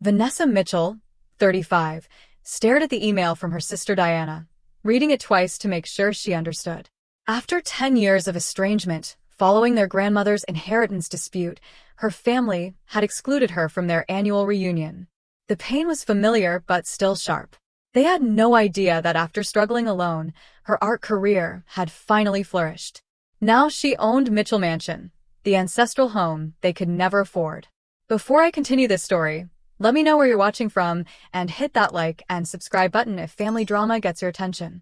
Vanessa Mitchell, 35, stared at the email from her sister Diana, reading it twice to make sure she understood. After 10 years of estrangement, following their grandmother's inheritance dispute, her family had excluded her from their annual reunion. The pain was familiar but still sharp. They had no idea that after struggling alone, her art career had finally flourished. Now she owned Mitchell Mansion, the ancestral home they could never afford. Before I continue this story, let me know where you're watching from and hit that like and subscribe button if family drama gets your attention.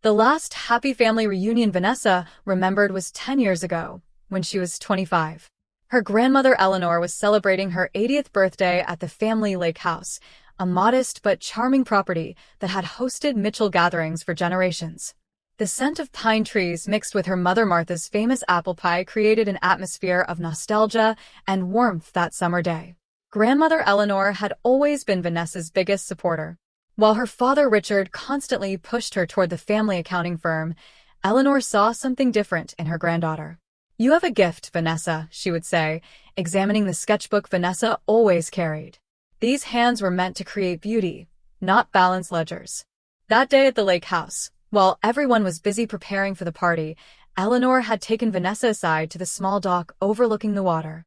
The last happy family reunion Vanessa remembered was 10 years ago, when she was 25. Her grandmother Eleanor was celebrating her 80th birthday at the family lake house, a modest but charming property that had hosted Mitchell gatherings for generations. The scent of pine trees mixed with her mother Martha's famous apple pie created an atmosphere of nostalgia and warmth that summer day. Grandmother Eleanor had always been Vanessa's biggest supporter. While her father Richard constantly pushed her toward the family accounting firm, Eleanor saw something different in her granddaughter. "You have a gift, Vanessa," she would say, examining the sketchbook Vanessa always carried. These hands were meant to create beauty, not balance ledgers. That day at the lake house, while everyone was busy preparing for the party, Eleanor had taken Vanessa aside to the small dock overlooking the water.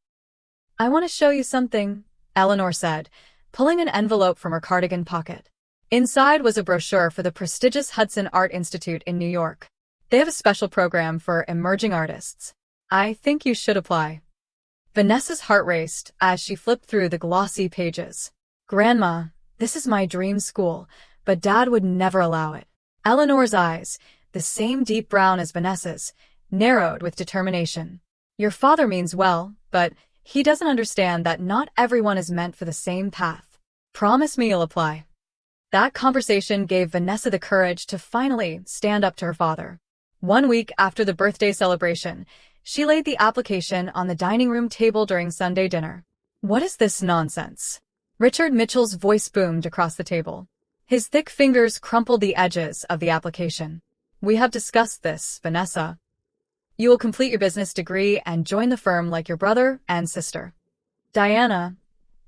"I want to show you something," Eleanor said, pulling an envelope from her cardigan pocket. Inside was a brochure for the prestigious Hudson Art Institute in New York. "They have a special program for emerging artists. I think you should apply." Vanessa's heart raced as she flipped through the glossy pages. "Grandma, this is my dream school, but Dad would never allow it." Eleanor's eyes, the same deep brown as Vanessa's, narrowed with determination. "Your father means well, but he doesn't understand that not everyone is meant for the same path. Promise me you'll apply." That conversation gave Vanessa the courage to finally stand up to her father. 1 week after the birthday celebration, she laid the application on the dining room table during Sunday dinner. "What is this nonsense?" Richard Mitchell's voice boomed across the table. His thick fingers crumpled the edges of the application. "We have discussed this, Vanessa. You will complete your business degree and join the firm like your brother and sister." Diana,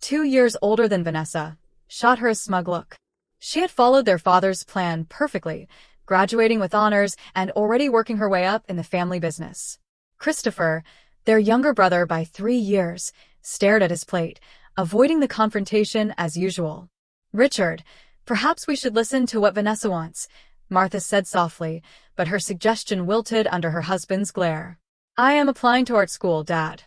2 years older than Vanessa, shot her a smug look. She had followed their father's plan perfectly, graduating with honors and already working her way up in the family business. Christopher, their younger brother by 3 years, stared at his plate, avoiding the confrontation as usual. "Richard, perhaps we should listen to what Vanessa wants," Martha said softly, but her suggestion wilted under her husband's glare. "I am applying to art school, Dad,"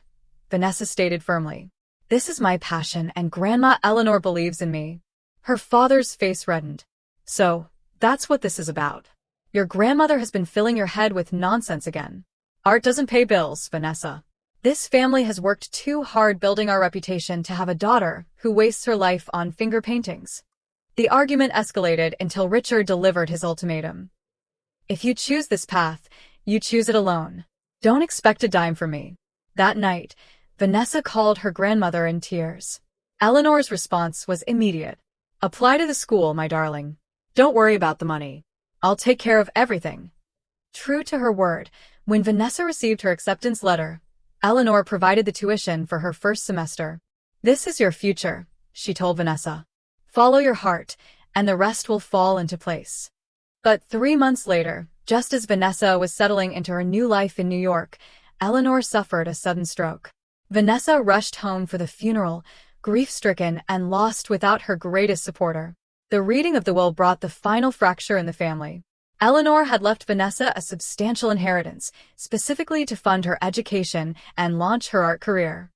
Vanessa stated firmly. "This is my passion and Grandma Eleanor believes in me." Her father's face reddened. "So, that's what this is about. Your grandmother has been filling your head with nonsense again. Art doesn't pay bills, Vanessa. This family has worked too hard building our reputation to have a daughter who wastes her life on finger paintings." The argument escalated until Richard delivered his ultimatum. "If you choose this path, you choose it alone. Don't expect a dime from me." That night, Vanessa called her grandmother in tears. Eleanor's response was immediate. "Apply to the school, my darling. Don't worry about the money. I'll take care of everything." True to her word, when Vanessa received her acceptance letter, Eleanor provided the tuition for her first semester. "This is your future," she told Vanessa. "Follow your heart, and the rest will fall into place." But 3 months later, just as Vanessa was settling into her new life in New York, Eleanor suffered a sudden stroke. Vanessa rushed home for the funeral, grief-stricken and lost without her greatest supporter. The reading of the will brought the final fracture in the family. Eleanor had left Vanessa a substantial inheritance, specifically to fund her education and launch her art career.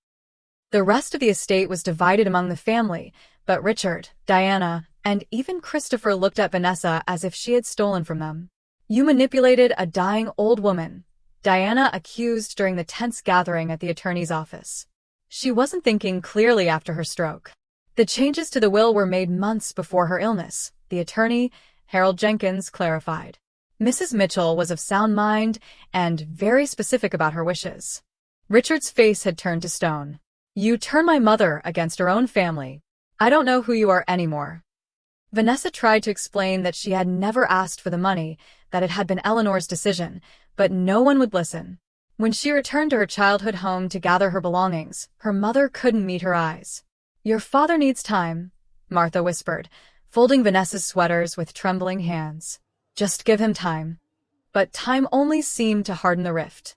The rest of the estate was divided among the family, but Richard, Diana, and even Christopher looked at Vanessa as if she had stolen from them. "You manipulated a dying old woman," Diana accused during the tense gathering at the attorney's office. She wasn't thinking clearly after her stroke. The changes to the will were made months before her illness, the attorney, Harold Jenkins, clarified. Mrs. Mitchell was of sound mind and very specific about her wishes. Richard's face had turned to stone. "You turn my mother against her own family. I don't know who you are anymore." Vanessa tried to explain that she had never asked for the money, that it had been Eleanor's decision, but no one would listen. When she returned to her childhood home to gather her belongings, her mother couldn't meet her eyes. Your father needs time, Martha whispered, folding Vanessa's sweaters with trembling hands. Just give him time. But time only seemed to harden the rift.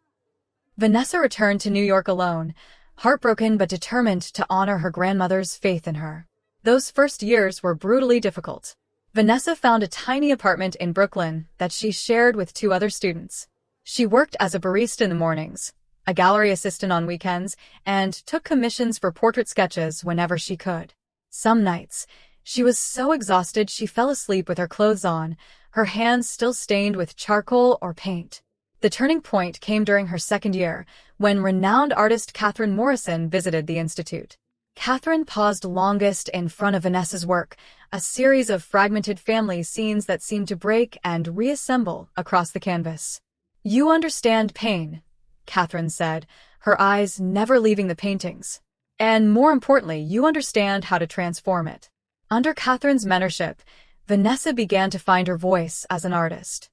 Vanessa returned to New York alone, heartbroken but determined to honor her grandmother's faith in her. Those first years were brutally difficult. Vanessa found a tiny apartment in Brooklyn that she shared with 2 other students. She worked as a barista in the mornings, a gallery assistant on weekends, and took commissions for portrait sketches whenever she could. Some nights, she was so exhausted she fell asleep with her clothes on, her hands still stained with charcoal or paint. The turning point came during her second year, when renowned artist Catherine Morrison visited the institute. Catherine paused longest in front of Vanessa's work, a series of fragmented family scenes that seemed to break and reassemble across the canvas. You understand pain, Catherine said, her eyes never leaving the paintings. And more importantly, you understand how to transform it. Under Catherine's mentorship, Vanessa began to find her voice as an artist.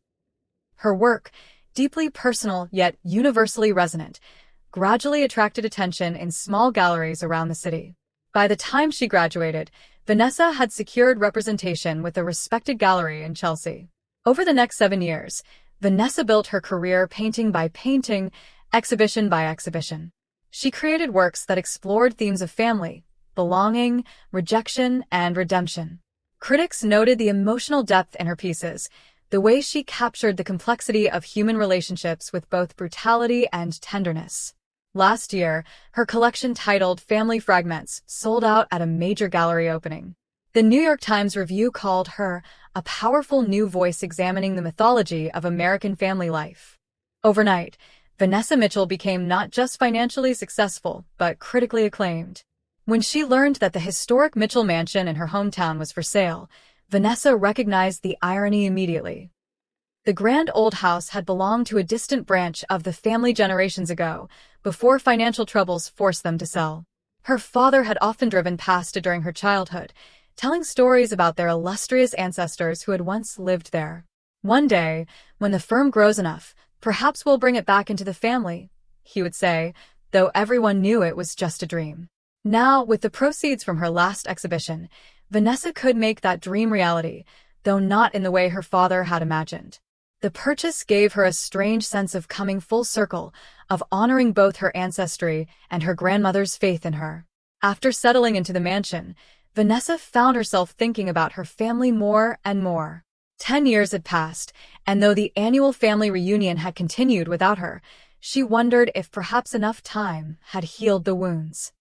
Her work, deeply personal yet universally resonant, gradually attracted attention in small galleries around the city. By the time she graduated, Vanessa had secured representation with a respected gallery in Chelsea. Over the next 7 years, Vanessa built her career painting by painting, exhibition by exhibition. She created works that explored themes of family, belonging, rejection, and redemption. Critics noted the emotional depth in her pieces, the way she captured the complexity of human relationships with both brutality and tenderness. Last year, her collection titled Family Fragments sold out at a major gallery opening. The New York Times Review called her a powerful new voice examining the mythology of American family life. Overnight, Vanessa Mitchell became not just financially successful, but critically acclaimed. When she learned that the historic Mitchell mansion in her hometown was for sale, Vanessa recognized the irony immediately. The grand old house had belonged to a distant branch of the family generations ago, before financial troubles forced them to sell. Her father had often driven past it during her childhood, telling stories about their illustrious ancestors who had once lived there. One day, when the firm grows enough, perhaps we'll bring it back into the family, he would say, though everyone knew it was just a dream. Now, with the proceeds from her last exhibition, Vanessa could make that dream reality, though not in the way her father had imagined. The purchase gave her a strange sense of coming full circle, of honoring both her ancestry and her grandmother's faith in her. After settling into the mansion, Vanessa found herself thinking about her family more and more. 10 years had passed, and though the annual family reunion had continued without her, she wondered if perhaps enough time had healed the wounds.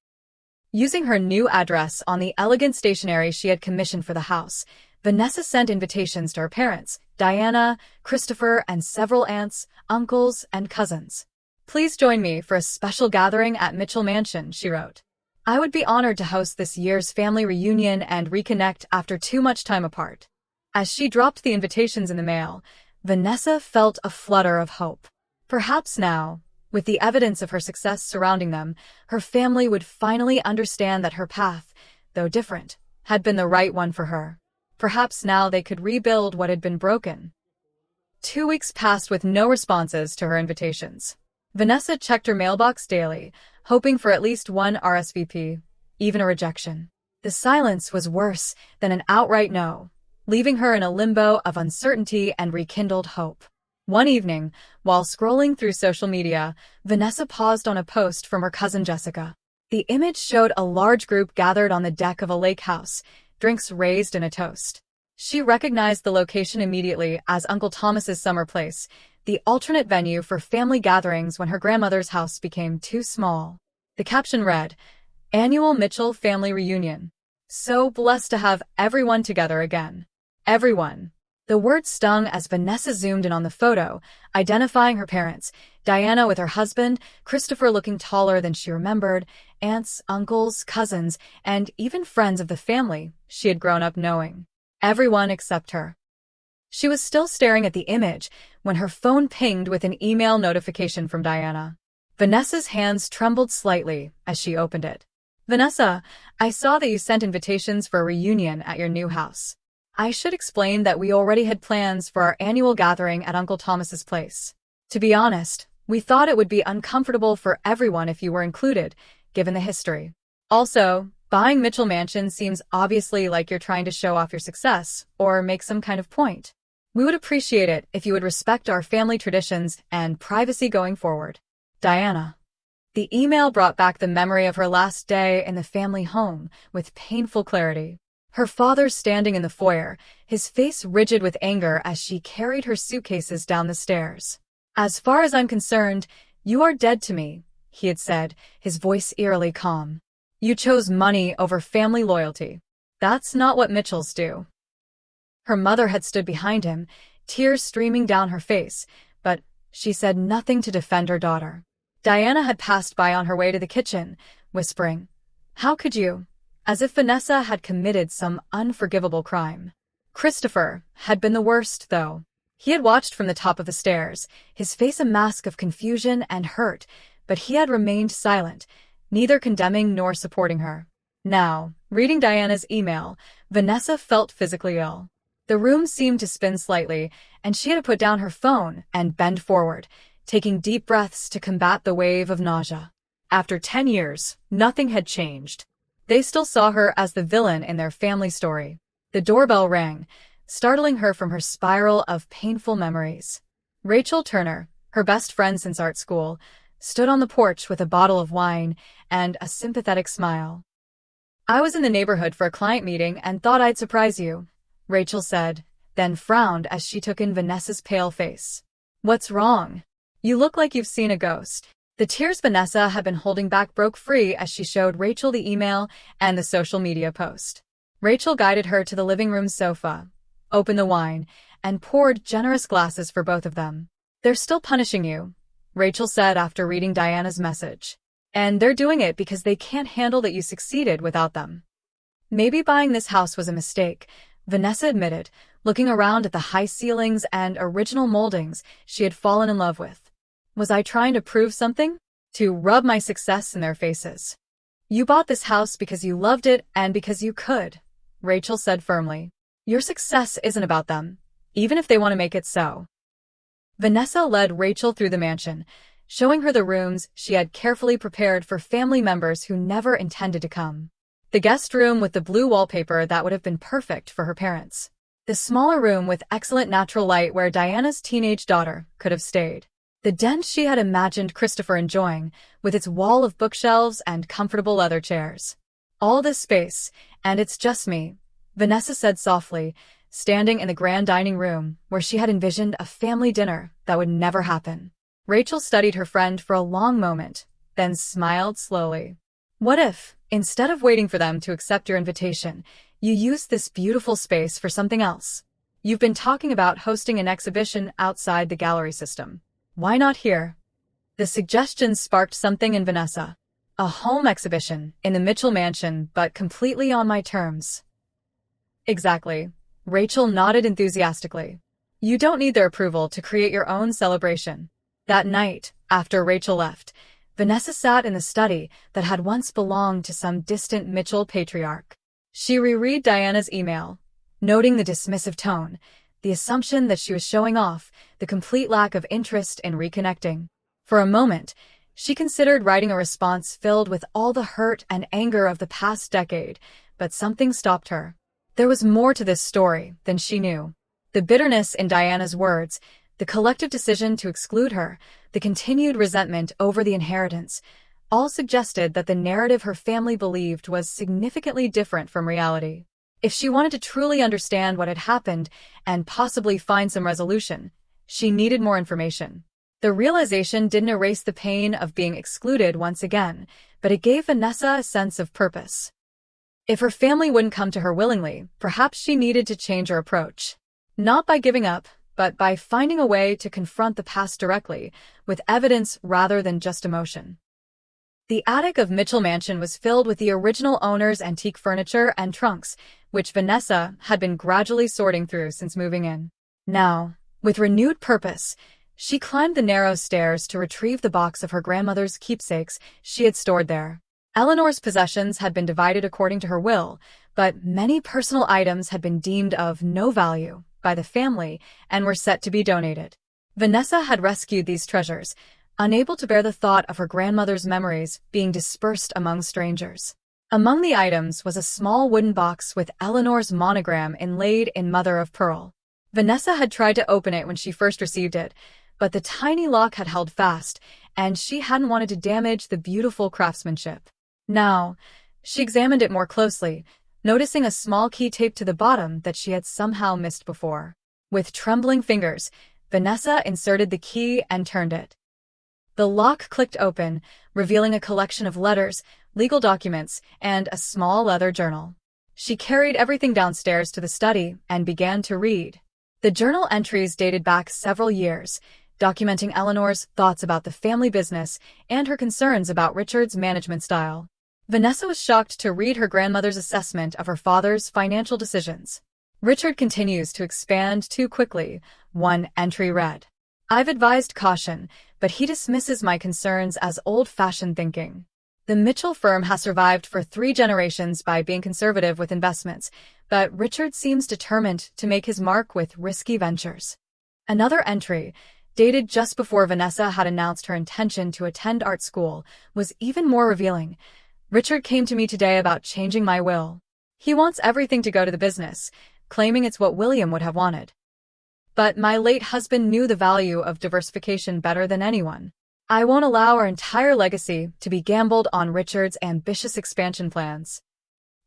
Using her new address on the elegant stationery she had commissioned for the house, Vanessa sent invitations to her parents, Diana, Christopher, and several aunts, uncles, and cousins. Please join me for a special gathering at Mitchell Mansion, she wrote. I would be honored to host this year's family reunion and reconnect after too much time apart. As she dropped the invitations in the mail, Vanessa felt a flutter of hope. Perhaps now, with the evidence of her success surrounding them, her family would finally understand that her path, though different, had been the right one for her. Perhaps now they could rebuild what had been broken. 2 weeks passed with no responses to her invitations. Vanessa checked her mailbox daily, hoping for at least one RSVP, even a rejection. The silence was worse than an outright no, leaving her in a limbo of uncertainty and rekindled hope. One evening, while scrolling through social media, Vanessa paused on a post from her cousin Jessica. The image showed a large group gathered on the deck of a lake house, drinks raised in a toast. She recognized the location immediately as Uncle Thomas's summer place, the alternate venue for family gatherings when her grandmother's house became too small. The caption read, Annual Mitchell Family Reunion. So blessed to have everyone together again. Everyone. The word stung as Vanessa zoomed in on the photo, identifying her parents, Diana with her husband, Christopher looking taller than she remembered, aunts, uncles, cousins, and even friends of the family she had grown up knowing. Everyone except her. She was still staring at the image when her phone pinged with an email notification from Diana. Vanessa's hands trembled slightly as she opened it. Vanessa, I saw that you sent invitations for a reunion at your new house. I should explain that we already had plans for our annual gathering at Uncle Thomas's place. To be honest, we thought it would be uncomfortable for everyone if you were included, given the history. Also, Buying Mitchell Mansion seems obviously like you're trying to show off your success or make some kind of point. We would appreciate it if you would respect our family traditions and privacy going forward. Diana. The email brought back the memory of her last day in the family home with painful clarity. Her father standing in the foyer, his face rigid with anger as she carried her suitcases down the stairs. "As far as I'm concerned, you are dead to me," he had said, his voice eerily calm. "You chose money over family loyalty. That's not what Mitchells do." Her mother had stood behind him, tears streaming down her face, but she said nothing to defend her daughter. Diana had passed by on her way to the kitchen, whispering, "How could you?" as if Vanessa had committed some unforgivable crime. Christopher had been the worst, though. He had watched from the top of the stairs, his face a mask of confusion and hurt, but he had remained silent, neither condemning nor supporting her. Now, reading Diana's email, Vanessa felt physically ill. The room seemed to spin slightly, and she had to put down her phone and bend forward, taking deep breaths to combat the wave of nausea. After 10 years, nothing had changed. They still saw her as the villain in their family story. The doorbell rang, startling her from her spiral of painful memories. Rachel Turner, her best friend since art school, stood on the porch with a bottle of wine and a sympathetic smile. "I was in the neighborhood for a client meeting and thought I'd surprise you," Rachel said, then frowned as she took in Vanessa's pale face. "What's wrong? You look like you've seen a ghost." The tears Vanessa had been holding back broke free as she showed Rachel the email and the social media post. Rachel guided her to the living room sofa, opened the wine, and poured generous glasses for both of them. "They're still punishing you," Rachel said after reading Diana's message. "And they're doing it because they can't handle that you succeeded without them." "Maybe buying this house was a mistake," Vanessa admitted, looking around at the high ceilings and original moldings she had fallen in love with. "Was I trying to prove something? To rub my success in their faces?" "You bought this house because you loved it and because you could," Rachel said firmly. "Your success isn't about them, even if they want to make it so." Vanessa led Rachel through the mansion, showing her the rooms she had carefully prepared for family members who never intended to come. The guest room with the blue wallpaper that would have been perfect for her parents. The smaller room with excellent natural light where Diana's teenage daughter could have stayed. The den she had imagined Christopher enjoying, with its wall of bookshelves and comfortable leather chairs. "All this space, and it's just me," Vanessa said softly, standing in the grand dining room where she had envisioned a family dinner that would never happen. Rachel studied her friend for a long moment, then smiled slowly. "What if, instead of waiting for them to accept your invitation, you used this beautiful space for something else? You've been talking about hosting an exhibition outside the gallery system. Why not here?" The suggestion sparked something in Vanessa. "A home exhibition in the Mitchell Mansion, but completely on my terms." "Exactly," Rachel nodded enthusiastically. "You don't need their approval to create your own celebration." That night, after Rachel left, Vanessa sat in the study that had once belonged to some distant Mitchell patriarch. She reread Diana's email, noting the dismissive tone, the assumption that she was showing off, the complete lack of interest in reconnecting. For a moment, she considered writing a response filled with all the hurt and anger of the past decade, but something stopped her. There was more to this story than she knew. The bitterness in Diana's words, the collective decision to exclude her, the continued resentment over the inheritance, all suggested that the narrative her family believed was significantly different from reality. If she wanted to truly understand what had happened and possibly find some resolution, she needed more information. The realization didn't erase the pain of being excluded once again, but it gave Vanessa a sense of purpose. If her family wouldn't come to her willingly, perhaps she needed to change her approach. Not by giving up, but by finding a way to confront the past directly, with evidence rather than just emotion. The attic of Mitchell Mansion was filled with the original owner's antique furniture and trunks, which Vanessa had been gradually sorting through since moving in. Now, with renewed purpose, she climbed the narrow stairs to retrieve the box of her grandmother's keepsakes she had stored there. Eleanor's possessions had been divided according to her will, but many personal items had been deemed of no value by the family and were set to be donated. Vanessa had rescued these treasures, unable to bear the thought of her grandmother's memories being dispersed among strangers. Among the items was a small wooden box with Eleanor's monogram inlaid in mother of pearl. Vanessa had tried to open it when she first received it, but the tiny lock had held fast, and she hadn't wanted to damage the beautiful craftsmanship. Now, she examined it more closely, noticing a small key taped to the bottom that she had somehow missed before. With trembling fingers, Vanessa inserted the key and turned it. The lock clicked open, revealing a collection of letters, legal documents, and a small leather journal. She carried everything downstairs to the study and began to read. The journal entries dated back several years, documenting Eleanor's thoughts about the family business and her concerns about Richard's management style. Vanessa was shocked to read her grandmother's assessment of her father's financial decisions. Richard continues to expand too quickly, one entry read. I've advised caution, but he dismisses my concerns as old-fashioned thinking. The Mitchell firm has survived for 3 generations by being conservative with investments, but Richard seems determined to make his mark with risky ventures. Another entry, dated just before Vanessa had announced her intention to attend art school, was even more revealing. Richard came to me today about changing my will. He wants everything to go to the business, claiming it's what William would have wanted. But my late husband knew the value of diversification better than anyone. I won't allow our entire legacy to be gambled on Richard's ambitious expansion plans.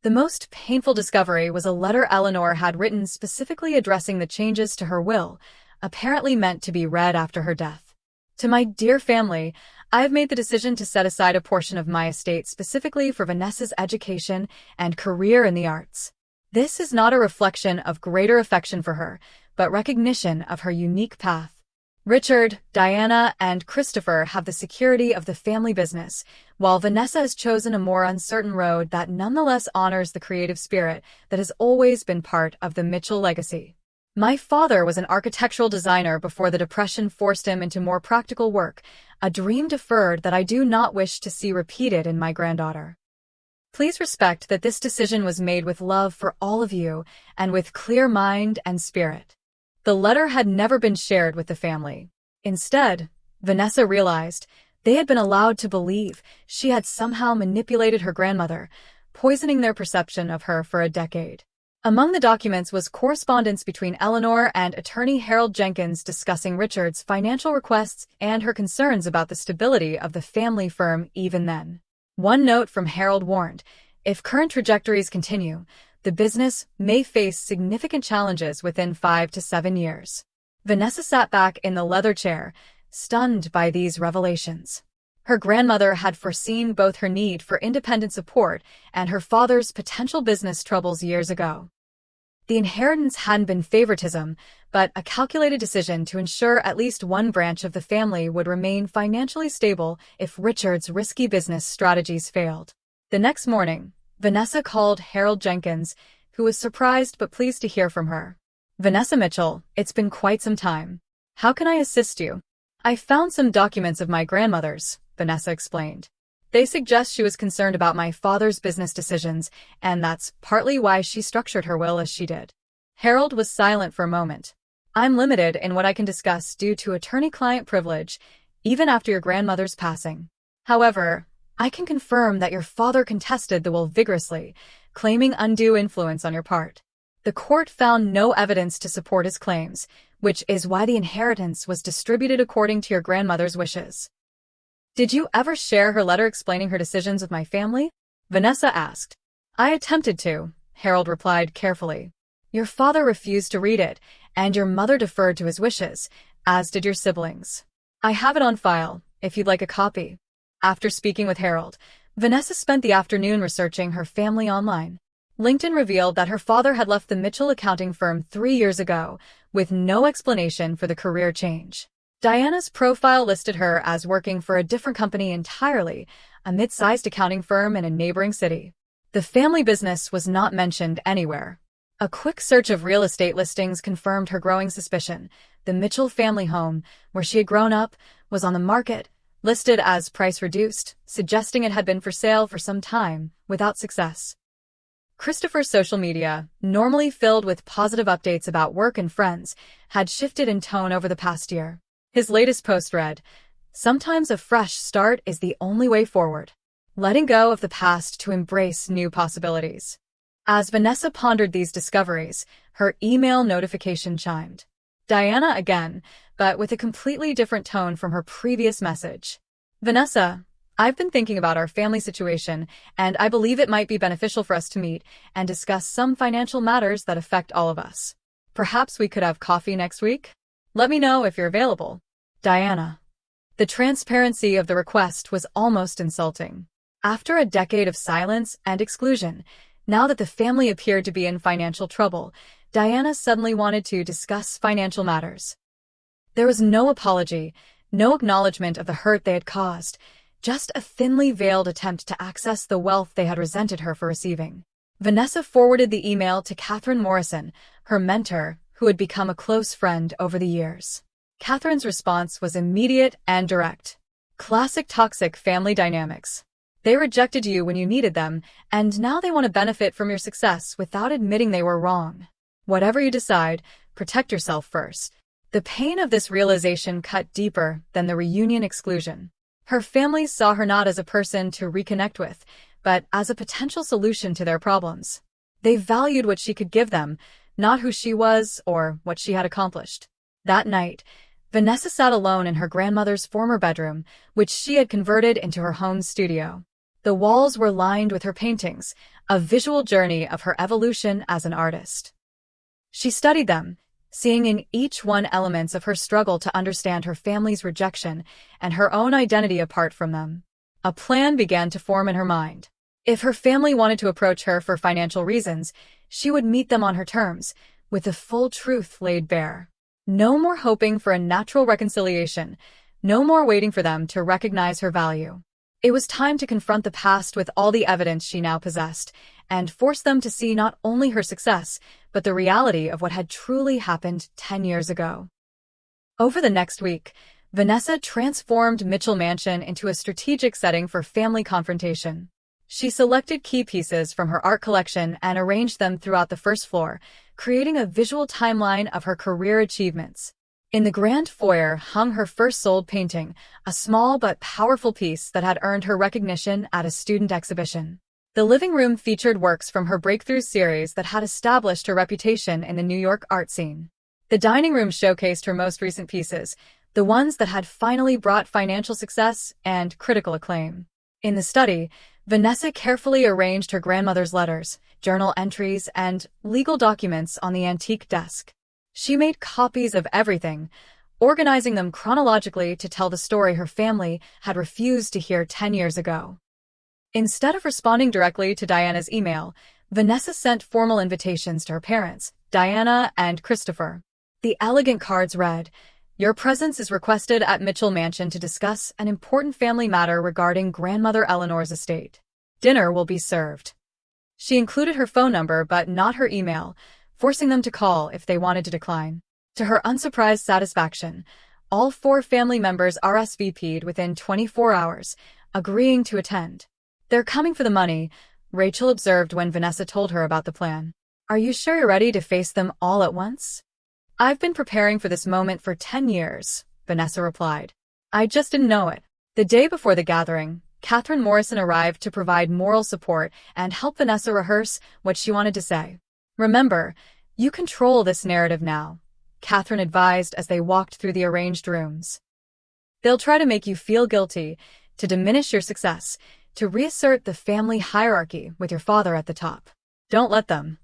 The most painful discovery was a letter Eleanor had written specifically addressing the changes to her will, apparently meant to be read after her death. To my dear family, I have made the decision to set aside a portion of my estate specifically for Vanessa's education and career in the arts. This is not a reflection of greater affection for her, but recognition of her unique path. Richard, Diana, and Christopher have the security of the family business, while Vanessa has chosen a more uncertain road that nonetheless honors the creative spirit that has always been part of the Mitchell legacy. My father was an architectural designer before the Depression forced him into more practical work, a dream deferred that I do not wish to see repeated in my granddaughter. Please respect that this decision was made with love for all of you and with clear mind and spirit. The letter had never been shared with the family. Instead, Vanessa realized they had been allowed to believe she had somehow manipulated her grandmother, poisoning their perception of her for a decade. Among the documents was correspondence between Eleanor and attorney Harold Jenkins discussing Richard's financial requests and her concerns about the stability of the family firm even then. One note from Harold warned, if current trajectories continue, the business may face significant challenges within 5 to 7 years. Vanessa sat back in the leather chair, stunned by these revelations. Her grandmother had foreseen both her need for independent support and her father's potential business troubles years ago. The inheritance hadn't been favoritism, but a calculated decision to ensure at least one branch of the family would remain financially stable if Richard's risky business strategies failed. The next morning, Vanessa called Harold Jenkins, who was surprised but pleased to hear from her. Vanessa Mitchell, it's been quite some time. How can I assist you? I found some documents of my grandmother's, Vanessa explained. They suggest she was concerned about my father's business decisions, and that's partly why she structured her will as she did. Harold was silent for a moment. I'm limited in what I can discuss due to attorney-client privilege, even after your grandmother's passing. However, I can confirm that your father contested the will vigorously, claiming undue influence on your part. The court found no evidence to support his claims, which is why the inheritance was distributed according to your grandmother's wishes. Did you ever share her letter explaining her decisions with my family? Vanessa asked. I attempted to, Harold replied carefully. Your father refused to read it, and your mother deferred to his wishes, as did your siblings. I have it on file, if you'd like a copy. After speaking with Harold, Vanessa spent the afternoon researching her family online. LinkedIn revealed that her father had left the Mitchell accounting firm 3 years ago, with no explanation for the career change. Diana's profile listed her as working for a different company entirely, a mid-sized accounting firm in a neighboring city. The family business was not mentioned anywhere. A quick search of real estate listings confirmed her growing suspicion. The Mitchell family home, where she had grown up, was on the market, listed as price reduced, suggesting it had been for sale for some time, without success. Christopher's social media, normally filled with positive updates about work and friends, had shifted in tone over the past year. His latest post read, "Sometimes a fresh start is the only way forward." letting go of the past to embrace new possibilities. As Vanessa pondered these discoveries, her email notification chimed. Diana again, but with a completely different tone from her previous message. Vanessa, I've been thinking about our family situation, and I believe it might be beneficial for us to meet and discuss some financial matters that affect all of us. Perhaps we could have coffee next week? Let me know if you're available. Diana. The transparency of the request was almost insulting. After a decade of silence and exclusion, now that the family appeared to be in financial trouble, Diana suddenly wanted to discuss financial matters. There was no apology, no acknowledgement of the hurt they had caused, just a thinly veiled attempt to access the wealth they had resented her for receiving. Vanessa forwarded the email to Catherine Morrison, her mentor, who had become a close friend over the years. Catherine's response was immediate and direct. Classic toxic family dynamics. They rejected you when you needed them, and now they want to benefit from your success without admitting they were wrong. Whatever you decide, protect yourself first. The pain of this realization cut deeper than the reunion exclusion. Her family saw her not as a person to reconnect with, but as a potential solution to their problems. They valued what she could give them, not who she was or what she had accomplished. That night, Vanessa sat alone in her grandmother's former bedroom, which she had converted into her home studio. The walls were lined with her paintings, a visual journey of her evolution as an artist. She studied them, seeing in each one elements of her struggle to understand her family's rejection and her own identity apart from them. A plan began to form in her mind. If her family wanted to approach her for financial reasons, she would meet them on her terms, with the full truth laid bare. No more hoping for a natural reconciliation, no more waiting for them to recognize her value. It was time to confront the past with all the evidence she now possessed, and force them to see not only her success, but the reality of what had truly happened 10 years ago. Over the next week, Vanessa transformed Mitchell Mansion into a strategic setting for family confrontation. She selected key pieces from her art collection and arranged them throughout the first floor, creating a visual timeline of her career achievements. In the grand foyer hung her first sold painting, a small but powerful piece that had earned her recognition at a student exhibition. The living room featured works from her breakthrough series that had established her reputation in the New York art scene. The dining room showcased her most recent pieces, the ones that had finally brought financial success and critical acclaim. In the study, Vanessa carefully arranged her grandmother's letters, journal entries, and legal documents on the antique desk. She made copies of everything, organizing them chronologically to tell the story her family had refused to hear 10 years ago. Instead of responding directly to Diana's email, Vanessa sent formal invitations to her parents, Diana and Christopher. The elegant cards read, "Your presence is requested at Mitchell Mansion to discuss an important family matter regarding grandmother Eleanor's estate. Dinner will be served." She included her phone number but not her email, forcing them to call if they wanted to decline. To her unsurprised satisfaction, all 4 family members RSVP'd within 24 hours, agreeing to attend. "They're coming for the money," Rachel observed when Vanessa told her about the plan. "Are you sure you're ready to face them all at once?" "I've been preparing for this moment for 10 years, Vanessa replied. "I just didn't know it." The day before the gathering, Catherine Morrison arrived to provide moral support and help Vanessa rehearse what she wanted to say. "Remember, you control this narrative now," Catherine advised as they walked through the arranged rooms. "They'll try to make you feel guilty, to diminish your success, to reassert the family hierarchy with your father at the top. Don't let them."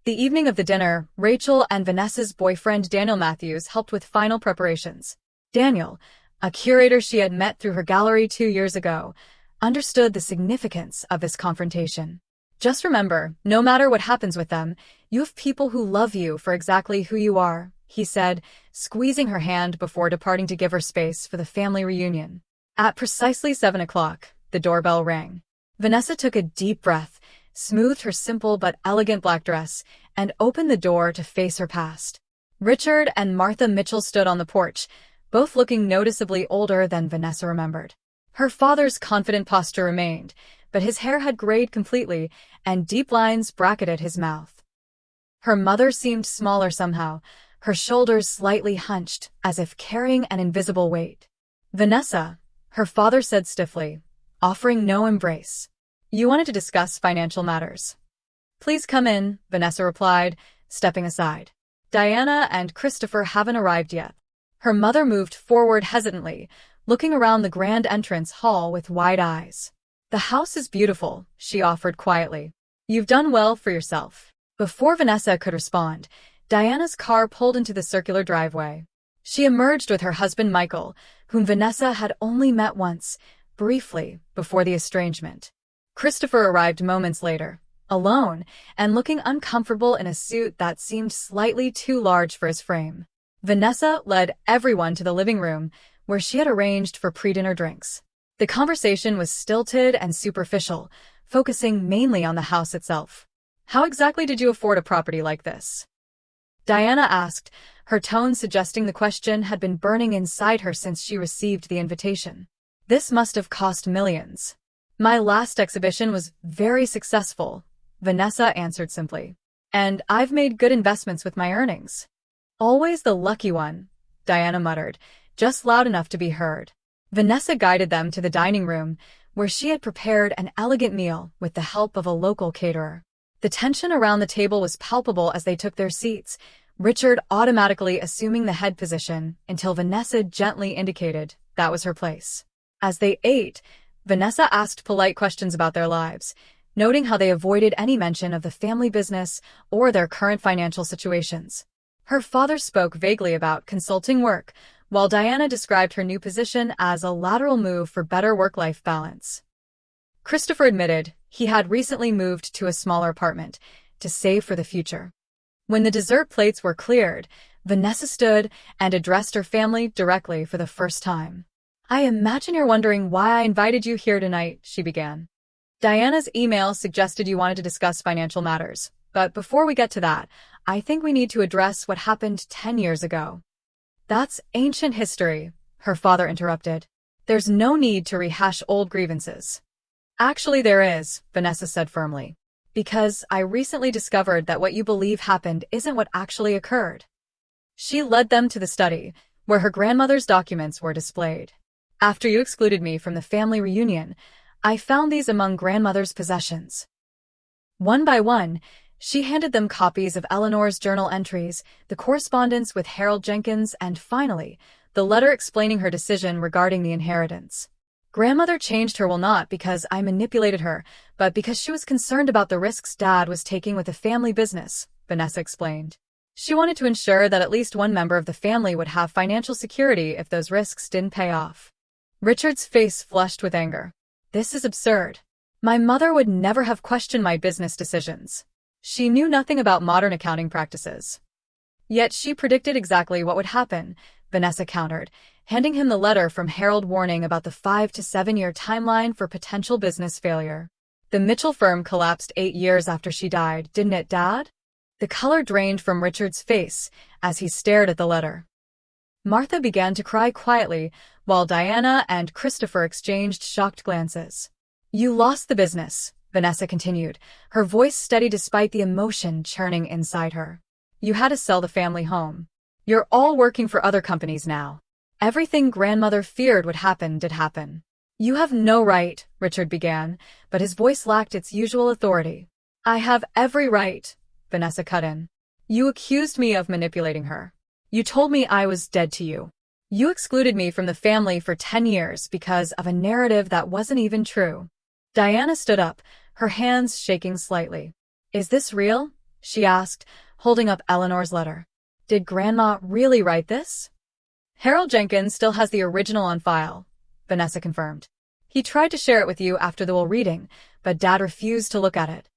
The evening of the dinner, Rachel and Vanessa's boyfriend Daniel Matthews helped with final preparations. Daniel, a curator she had met through her gallery 2 years ago, understood the significance of this confrontation. "Just remember, no matter what happens with them, you have people who love you for exactly who you are," he said, squeezing her hand before departing to give her space for the family reunion. At precisely 7 o'clock, the doorbell rang. Vanessa took a deep breath, smoothed her simple but elegant black dress, and opened the door to face her past. Richard and Martha Mitchell stood on the porch, both looking noticeably older than Vanessa remembered. Her father's confident posture remained, but his hair had grayed completely, and deep lines bracketed his mouth. Her mother seemed smaller somehow, her shoulders slightly hunched, as if carrying an invisible weight. "Vanessa," her father said stiffly, offering no embrace. You wanted to discuss financial matters. Please come in, Vanessa replied, stepping aside. Diana and Christopher haven't arrived yet. Her mother moved forward hesitantly, looking around the grand entrance hall with wide eyes. The house is beautiful, she offered quietly. You've done well for yourself. Before Vanessa could respond, Diana's car pulled into the circular driveway. She emerged with her husband Michael, whom Vanessa had only met once, briefly, before the estrangement. Christopher arrived moments later, alone, and looking uncomfortable in a suit that seemed slightly too large for his frame. Vanessa led everyone to the living room, where she had arranged for pre-dinner drinks. The conversation was stilted and superficial, focusing mainly on the house itself. How exactly did you afford a property like this? Diana asked, her tone suggesting the question had been burning inside her since she received the invitation. This must have cost millions. My last exhibition was very successful, Vanessa answered simply. And I've made good investments with my earnings. Always the lucky one, Diana muttered, just loud enough to be heard. Vanessa guided them to the dining room, where she had prepared an elegant meal with the help of a local caterer. The tension around the table was palpable as they took their seats, Richard automatically assuming the head position until Vanessa gently indicated that was her place. As they ate, Vanessa asked polite questions about their lives, noting how they avoided any mention of the family business or their current financial situations. Her father spoke vaguely about consulting work, while Diana described her new position as a lateral move for better work-life balance. Christopher admitted he had recently moved to a smaller apartment to save for the future. When the dessert plates were cleared, Vanessa stood and addressed her family directly for the first time. I imagine you're wondering why I invited you here tonight, she began. Diana's email suggested you wanted to discuss financial matters, but before we get to that, I think we need to address what happened 10 years ago. That's ancient history, her father interrupted. There's no need to rehash old grievances. Actually there is, Vanessa said firmly. Because I recently discovered that what you believe happened isn't what actually occurred. She led them to the study, where her grandmother's documents were displayed. After you excluded me from the family reunion, I found these among grandmother's possessions. One by one, she handed them copies of Eleanor's journal entries, the correspondence with Harold Jenkins, and finally, the letter explaining her decision regarding the inheritance. Grandmother changed her will not because I manipulated her, but because she was concerned about the risks Dad was taking with the family business, Vanessa explained. She wanted to ensure that at least one member of the family would have financial security if those risks didn't pay off. Richard's face flushed with anger. This is absurd. My mother would never have questioned my business decisions. She knew nothing about modern accounting practices. Yet she predicted exactly what would happen, Vanessa countered, handing him the letter from Harold warning about the 5 to 7 year timeline for potential business failure. The Mitchell firm collapsed 8 years after she died, didn't it, Dad? The color drained from Richard's face as he stared at the letter. Martha began to cry quietly, while Diana and Christopher exchanged shocked glances. You lost the business, Vanessa continued, her voice steady despite the emotion churning inside her. You had to sell the family home. You're all working for other companies now. Everything grandmother feared would happen did happen. You have no right, Richard began, but his voice lacked its usual authority. I have every right, Vanessa cut in. You accused me of manipulating her. You told me I was dead to you. You excluded me from the family for 10 years because of a narrative that wasn't even true. Diana stood up, her hands shaking slightly. Is this real? She asked, holding up Eleanor's letter. Did Grandma really write this? Harold Jenkins still has the original on file, Vanessa confirmed. He tried to share it with you after the will reading, but Dad refused to look at it.